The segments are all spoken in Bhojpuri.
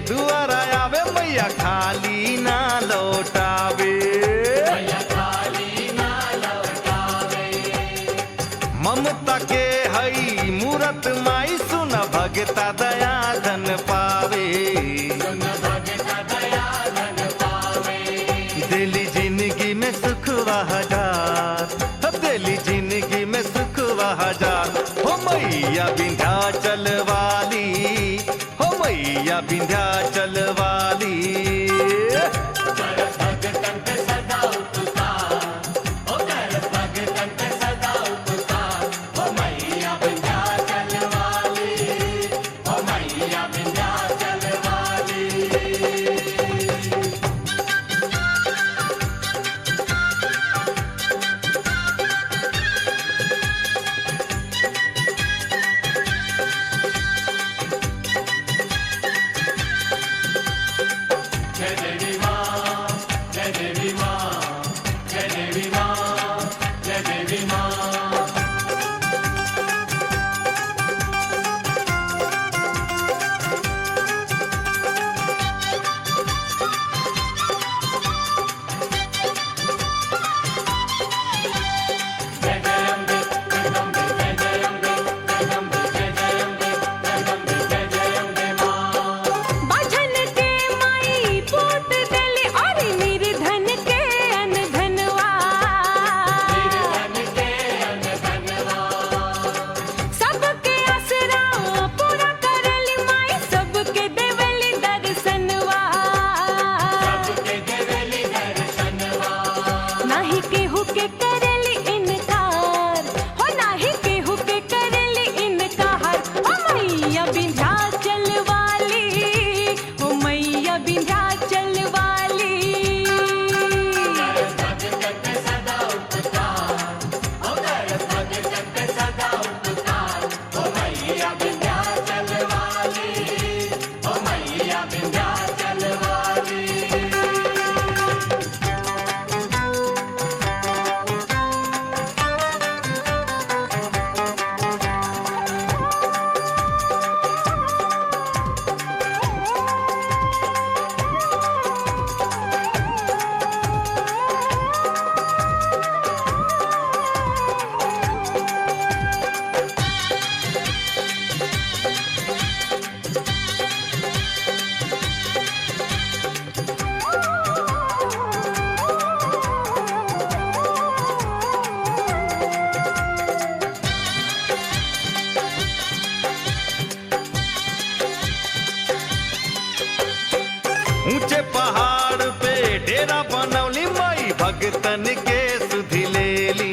दुआरा आवे मैया खाली ना लौटावे। ममता के हई मूरत माई सुन भगता दया धन पावे। दिली जिंदगी में सुख हजार, दिली जिंदगी में सुख हजार। हो मैया विंध्याचल वाली, हो मैया विंध्याचल वाली। ऊंचे पहाड़ पे डेरा बनौली माई भगतन के सुधि लेली।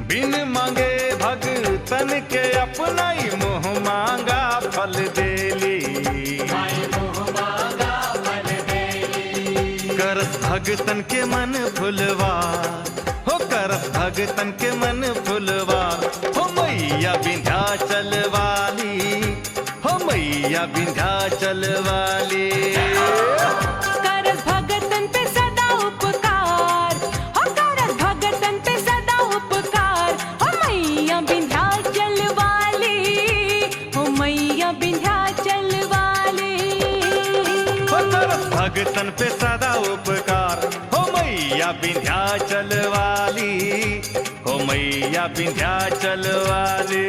बिन मांगे भगतन के अपनाई मोह मांगा फल देली। करस भगतन के मन फुलवा, हो करस भगतन के मन फुलवा। हो मैया विंध्याचल वाली, हो मैया विंध्याचल वाली। करस भगतन पे सदा उपकार, हो करस भगतन पे सदा उपकार। हो मैया विंध्याचल वाली, हो मैया विंध्याचल वाली। हो करस भगतन पे सदा उपकार, हो मैया विंध्याचल वाली, हो मैया विंध्याचल वाली।